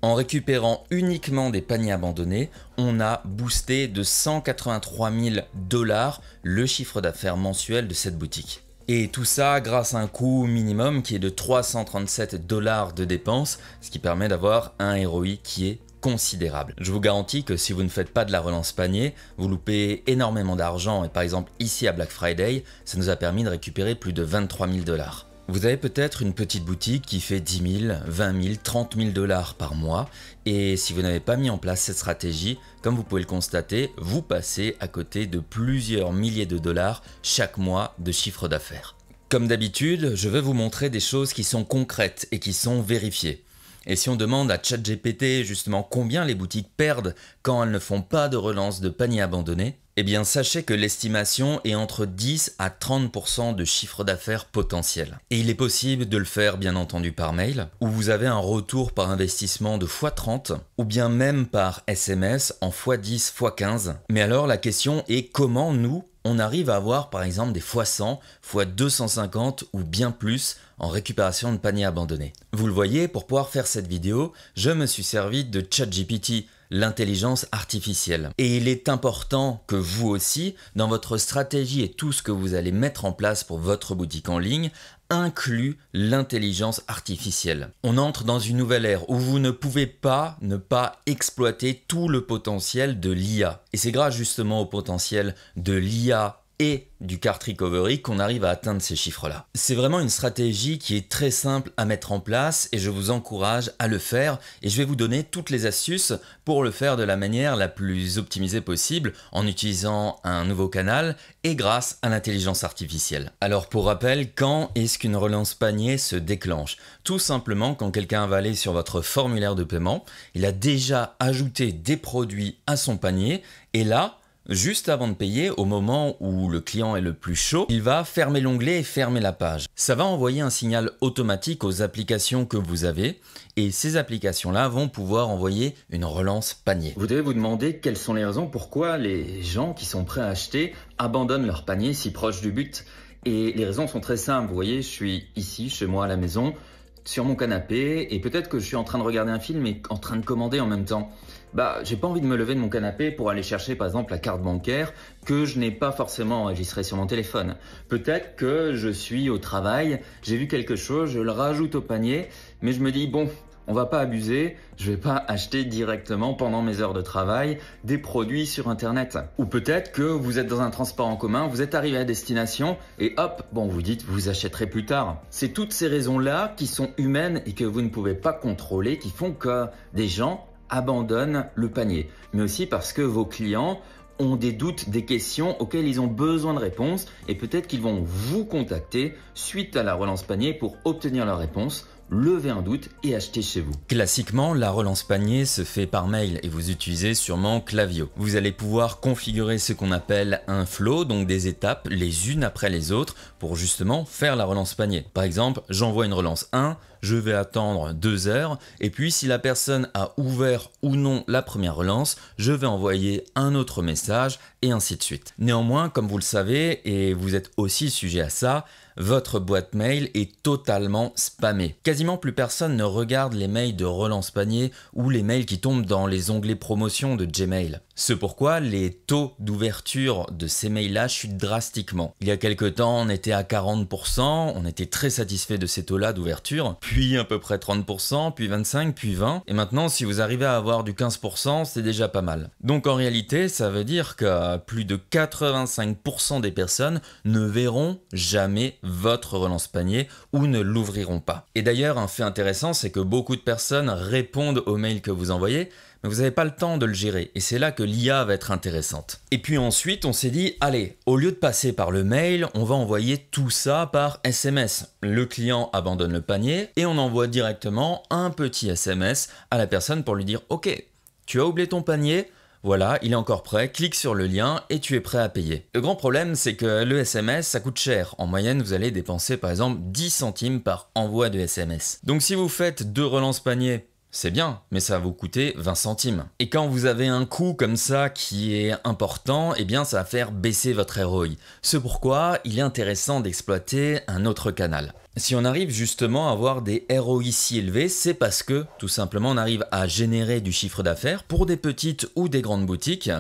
En récupérant uniquement des paniers abandonnés, on a boosté de 183 000 $ le chiffre d'affaires mensuel de cette boutique. Et tout ça grâce à un coût minimum qui est de 337 $ de dépenses, ce qui permet d'avoir un ROI qui est considérable. Je vous garantis que si vous ne faites pas de la relance panier, vous loupez énormément d'argent et par exemple ici à Black Friday, ça nous a permis de récupérer plus de 23 000 $. Vous avez peut-être une petite boutique qui fait 10 000, 20 000, 30 000 $ par mois et si vous n'avez pas mis en place cette stratégie, comme vous pouvez le constater, vous passez à côté de plusieurs milliers de dollars chaque mois de chiffre d'affaires. Comme d'habitude, je vais vous montrer des choses qui sont concrètes et qui sont vérifiées. Et si on demande à ChatGPT justement combien les boutiques perdent quand elles ne font pas de relance de panier abandonné, eh bien sachez que l'estimation est entre 10 à 30% de chiffre d'affaires potentiel. Et il est possible de le faire bien entendu par mail, où vous avez un retour par investissement de x30, ou bien même par SMS en x10, x15. Mais alors la question est comment nous, on arrive à avoir par exemple des x100, x250 ou bien plus en récupération de paniers abandonnés. Vous le voyez, pour pouvoir faire cette vidéo, je me suis servi de ChatGPT, l'intelligence artificielle. Et il est important que vous aussi, dans votre stratégie et tout ce que vous allez mettre en place pour votre boutique en ligne, inclut l'intelligence artificielle. On entre dans une nouvelle ère où vous ne pouvez pas ne pas exploiter tout le potentiel de l'IA. Et c'est grâce justement au potentiel de l'IA et du cart recovery qu'on arrive à atteindre ces chiffres-là. C'est vraiment une stratégie qui est très simple à mettre en place et je vous encourage à le faire et je vais vous donner toutes les astuces pour le faire de la manière la plus optimisée possible en utilisant un nouveau canal et grâce à l'intelligence artificielle. Alors pour rappel, quand est-ce qu'une relance panier se déclenche? Tout simplement quand quelqu'un va aller sur votre formulaire de paiement, il a déjà ajouté des produits à son panier et là, juste avant de payer, au moment où le client est le plus chaud, il va fermer l'onglet et fermer la page. Ça va envoyer un signal automatique aux applications que vous avez et ces applications-là vont pouvoir envoyer une relance panier. Vous devez vous demander quelles sont les raisons pourquoi les gens qui sont prêts à acheter abandonnent leur panier si proche du but. Et les raisons sont très simples. Vous voyez, je suis ici, chez moi à la maison, sur mon canapé et peut-être que je suis en train de regarder un film et en train de commander en même temps. J'ai pas envie de me lever de mon canapé pour aller chercher par exemple la carte bancaire que je n'ai pas forcément enregistrée sur mon téléphone. Peut-être que je suis au travail, j'ai vu quelque chose, je le rajoute au panier, mais je me dis bon, on va pas abuser, je vais pas acheter directement pendant mes heures de travail des produits sur internet. Ou peut-être que vous êtes dans un transport en commun, vous êtes arrivé à destination et hop, bon vous dites vous achèterez plus tard. C'est toutes ces raisons-là qui sont humaines et que vous ne pouvez pas contrôler qui font que des gens abandonnent le panier, mais aussi parce que vos clients ont des doutes, des questions auxquelles ils ont besoin de réponses et peut-être qu'ils vont vous contacter suite à la relance panier pour obtenir leur réponse, lever un doute et acheter chez vous. Classiquement, la relance panier se fait par mail et vous utilisez sûrement Klaviyo. Vous allez pouvoir configurer ce qu'on appelle un flow, donc des étapes les unes après les autres pour justement faire la relance panier. Par exemple, j'envoie une relance 1, je vais attendre 2 heures et puis si la personne a ouvert ou non la première relance, je vais envoyer un autre message et ainsi de suite. Néanmoins, comme vous le savez et vous êtes aussi sujet à ça, votre boîte mail est totalement spammée. Quasiment plus personne ne regarde les mails de relance panier ou les mails qui tombent dans les onglets promotion de Gmail. C'est pourquoi les taux d'ouverture de ces mails-là chutent drastiquement. Il y a quelques temps, on était à 40%, on était très satisfait de ces taux-là d'ouverture, puis à peu près 30%, puis 25%, puis 20%, et maintenant si vous arrivez à avoir du 15%, c'est déjà pas mal. Donc en réalité, ça veut dire que plus de 85% des personnes ne verront jamais votre relance panier ou ne l'ouvriront pas. Et d'ailleurs, un fait intéressant, c'est que beaucoup de personnes répondent aux mails que vous envoyez, mais vous n'avez pas le temps de le gérer et c'est là que l'IA va être intéressante. Et puis ensuite, on s'est dit, allez, au lieu de passer par le mail, on va envoyer tout ça par SMS. Le client abandonne le panier et on envoie directement un petit SMS à la personne pour lui dire, ok, tu as oublié ton panier, voilà, il est encore prêt, clique sur le lien et tu es prêt à payer. Le grand problème, c'est que le SMS, ça coûte cher. En moyenne, vous allez dépenser par exemple 10 centimes par envoi de SMS. Donc si vous faites 2 relances panier, c'est bien, mais ça va vous coûter 20 centimes. Et quand vous avez un coût comme ça qui est important, eh bien ça va faire baisser votre ROI. C'est pourquoi il est intéressant d'exploiter un autre canal. Si on arrive justement à avoir des ROI si élevés, c'est parce que tout simplement on arrive à générer du chiffre d'affaires pour des petites ou des grandes boutiques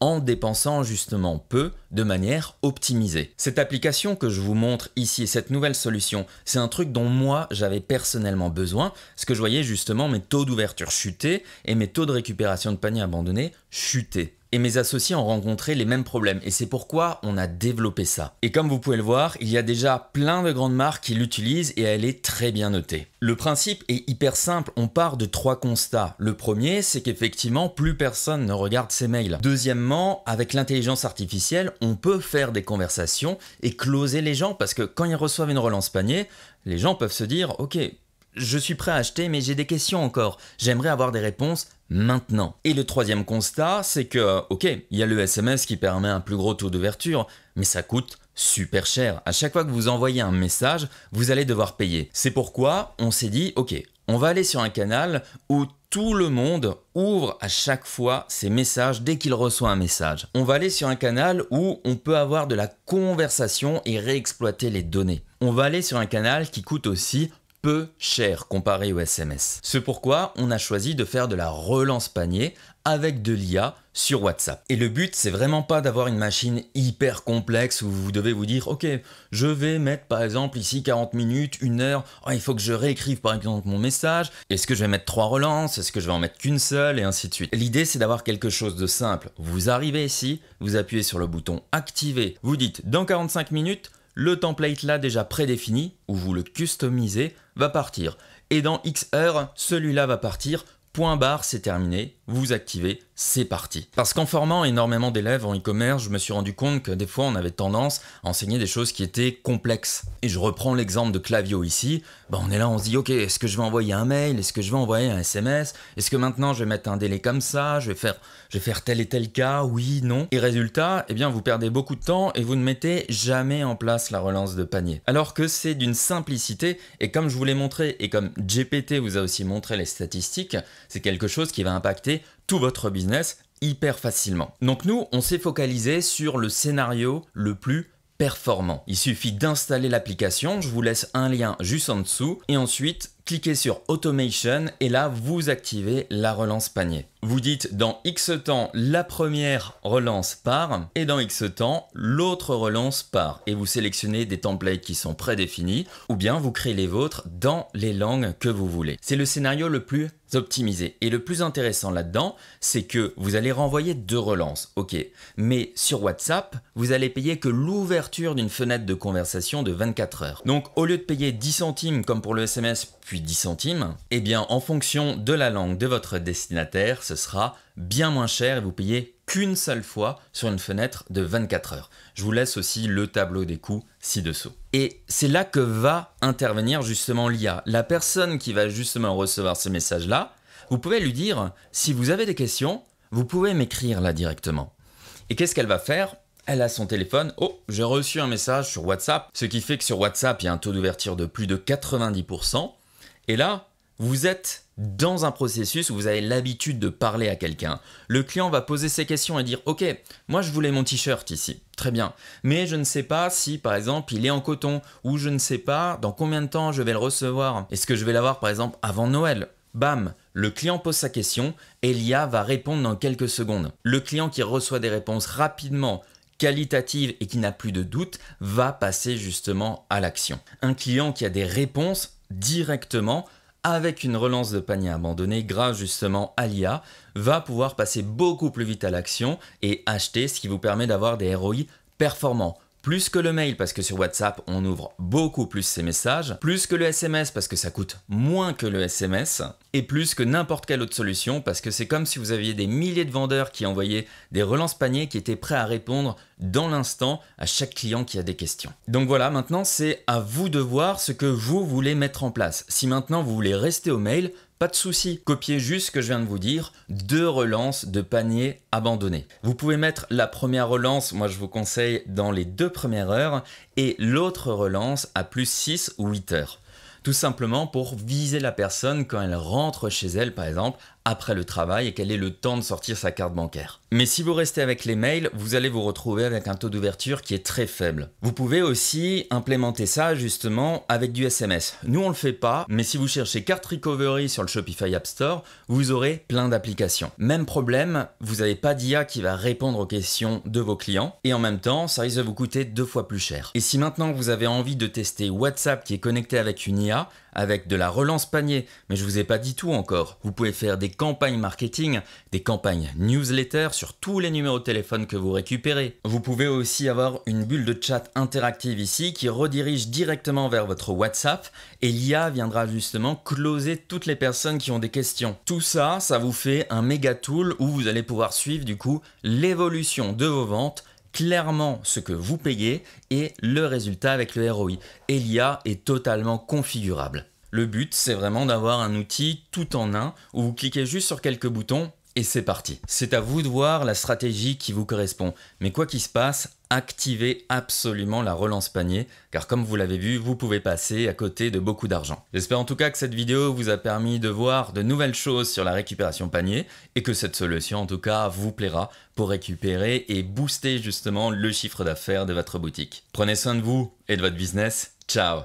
en dépensant justement peu de manière optimisée. Cette application que je vous montre ici, cette nouvelle solution, c'est un truc dont moi j'avais personnellement besoin parce que je voyais justement mes taux d'ouverture chuter et mes taux de récupération de paniers abandonnés chuter. Et mes associés ont rencontré les mêmes problèmes et c'est pourquoi on a développé ça. Et comme vous pouvez le voir, il y a déjà plein de grandes marques qui l'utilisent et elle est très bien notée. Le principe est hyper simple, on part de 3 constats. Le premier, c'est qu'effectivement, plus personne ne regarde ses mails. Deuxièmement, avec l'intelligence artificielle, on peut faire des conversations et closer les gens parce que quand ils reçoivent une relance panier, les gens peuvent se dire « Ok, je suis prêt à acheter, mais j'ai des questions encore. J'aimerais avoir des réponses maintenant. » Et le troisième constat, c'est que, ok, il y a le SMS qui permet un plus gros taux d'ouverture, mais ça coûte super cher. À chaque fois que vous envoyez un message, vous allez devoir payer. C'est pourquoi on s'est dit, ok, on va aller sur un canal où tout le monde ouvre à chaque fois ses messages dès qu'il reçoit un message. On va aller sur un canal où on peut avoir de la conversation et réexploiter les données. On va aller sur un canal qui coûte aussi peu cher comparé au SMS. C'est pourquoi on a choisi de faire de la relance panier avec de l'IA sur WhatsApp. Et le but, c'est vraiment pas d'avoir une machine hyper complexe où vous devez vous dire « Ok, je vais mettre par exemple ici 40 minutes, 1 heure, oh, il faut que je réécrive par exemple mon message, est-ce que je vais mettre 3 relances, est-ce que je vais en mettre qu'une seule ?» et ainsi de suite. L'idée, c'est d'avoir quelque chose de simple. Vous arrivez ici, vous appuyez sur le bouton « Activer », vous dites « Dans 45 minutes », le template là déjà prédéfini, où vous le customisez, va partir. Et dans X heures, celui-là va partir. Point barre, c'est terminé, vous activez, c'est parti. Parce qu'en formant énormément d'élèves en e-commerce, je me suis rendu compte que des fois on avait tendance à enseigner des choses qui étaient complexes. Et je reprends l'exemple de Klaviyo ici, on est là, on se dit ok, est-ce que je vais envoyer un mail, est-ce que je vais envoyer un SMS, est-ce que maintenant je vais mettre un délai comme ça, je vais faire tel et tel cas, oui, non. Et résultat, eh bien vous perdez beaucoup de temps et vous ne mettez jamais en place la relance de panier. Alors que c'est d'une simplicité et comme je vous l'ai montré et comme GPT vous a aussi montré les statistiques, c'est quelque chose qui va impacter tout votre business hyper facilement. Donc nous, on s'est focalisé sur le scénario le plus performant. Il suffit d'installer l'application, je vous laisse un lien juste en dessous et ensuite cliquez sur Automation et là vous activez la relance panier. Vous dites dans X temps la première relance part et dans X temps l'autre relance part et vous sélectionnez des templates qui sont prédéfinis ou bien vous créez les vôtres dans les langues que vous voulez. C'est le scénario le plus optimisé et le plus intéressant là-dedans c'est que vous allez renvoyer 2 relances, ok, mais sur WhatsApp vous allez payer que l'ouverture d'une fenêtre de conversation de 24 heures. Donc au lieu de payer 10 centimes comme pour le SMS puis 10 centimes, eh bien en fonction de la langue de votre destinataire, ce sera bien moins cher et vous payez qu'une seule fois sur une fenêtre de 24 heures. Je vous laisse aussi le tableau des coûts ci-dessous. Et c'est là que va intervenir justement l'IA. La personne qui va justement recevoir ce message-là, vous pouvez lui dire, si vous avez des questions, vous pouvez m'écrire là directement. Et qu'est-ce qu'elle va faire ? Elle a son téléphone, oh, j'ai reçu un message sur WhatsApp, ce qui fait que sur WhatsApp, il y a un taux d'ouverture de plus de 90%. Et là, vous êtes dans un processus où vous avez l'habitude de parler à quelqu'un. Le client va poser ses questions et dire « Ok, moi je voulais mon t-shirt ici, très bien, mais je ne sais pas si par exemple il est en coton ou je ne sais pas dans combien de temps je vais le recevoir. Est-ce que je vais l'avoir par exemple avant Noël ?» Bam, le client pose sa question et l'IA va répondre dans quelques secondes. Le client qui reçoit des réponses rapidement, qualitative et qui n'a plus de doute va passer justement à l'action. Un client qui a des réponses directement avec une relance de panier abandonné grâce justement à l'IA va pouvoir passer beaucoup plus vite à l'action et acheter, ce qui vous permet d'avoir des ROI performants. Plus que le mail parce que sur WhatsApp on ouvre beaucoup plus ses messages, plus que le SMS parce que ça coûte moins que le SMS et plus que n'importe quelle autre solution parce que c'est comme si vous aviez des milliers de vendeurs qui envoyaient des relances paniers qui étaient prêts à répondre dans l'instant à chaque client qui a des questions. Donc voilà, maintenant c'est à vous de voir ce que vous voulez mettre en place. Si maintenant vous voulez rester au mail, pas de souci, copiez juste ce que je viens de vous dire, 2 relances de panier abandonné. Vous pouvez mettre la première relance, moi je vous conseille dans les 2 premières heures, et l'autre relance à plus 6 ou 8 heures. Tout simplement pour viser la personne quand elle rentre chez elle, par exemple, après le travail et qu'elle ait le temps de sortir sa carte bancaire. Mais si vous restez avec les mails, vous allez vous retrouver avec un taux d'ouverture qui est très faible. Vous pouvez aussi implémenter ça justement avec du SMS. Nous on le fait pas, mais si vous cherchez Cart Recovery sur le Shopify App Store, vous aurez plein d'applications. Même problème, vous n'avez pas d'IA qui va répondre aux questions de vos clients et en même temps, ça risque de vous coûter 2 fois plus cher. Et si maintenant vous avez envie de tester WhatsApp qui est connecté avec une IA, avec de la relance panier, mais je vous ai pas dit tout encore. Vous pouvez faire des campagnes marketing, des campagnes newsletter sur tous les numéros de téléphone que vous récupérez. Vous pouvez aussi avoir une bulle de chat interactive ici qui redirige directement vers votre WhatsApp et l'IA viendra justement closer toutes les personnes qui ont des questions. Tout ça, ça vous fait un méga tool où vous allez pouvoir suivre du coup l'évolution de vos ventes, clairement ce que vous payez et le résultat avec le ROI. Et l'IA est totalement configurable. Le but, c'est vraiment d'avoir un outil tout en un où vous cliquez juste sur quelques boutons et c'est parti. C'est à vous de voir la stratégie qui vous correspond. Mais quoi qu'il se passe, activez absolument la relance panier car comme vous l'avez vu, vous pouvez passer à côté de beaucoup d'argent. J'espère en tout cas que cette vidéo vous a permis de voir de nouvelles choses sur la récupération panier et que cette solution en tout cas vous plaira pour récupérer et booster justement le chiffre d'affaires de votre boutique. Prenez soin de vous et de votre business. Ciao!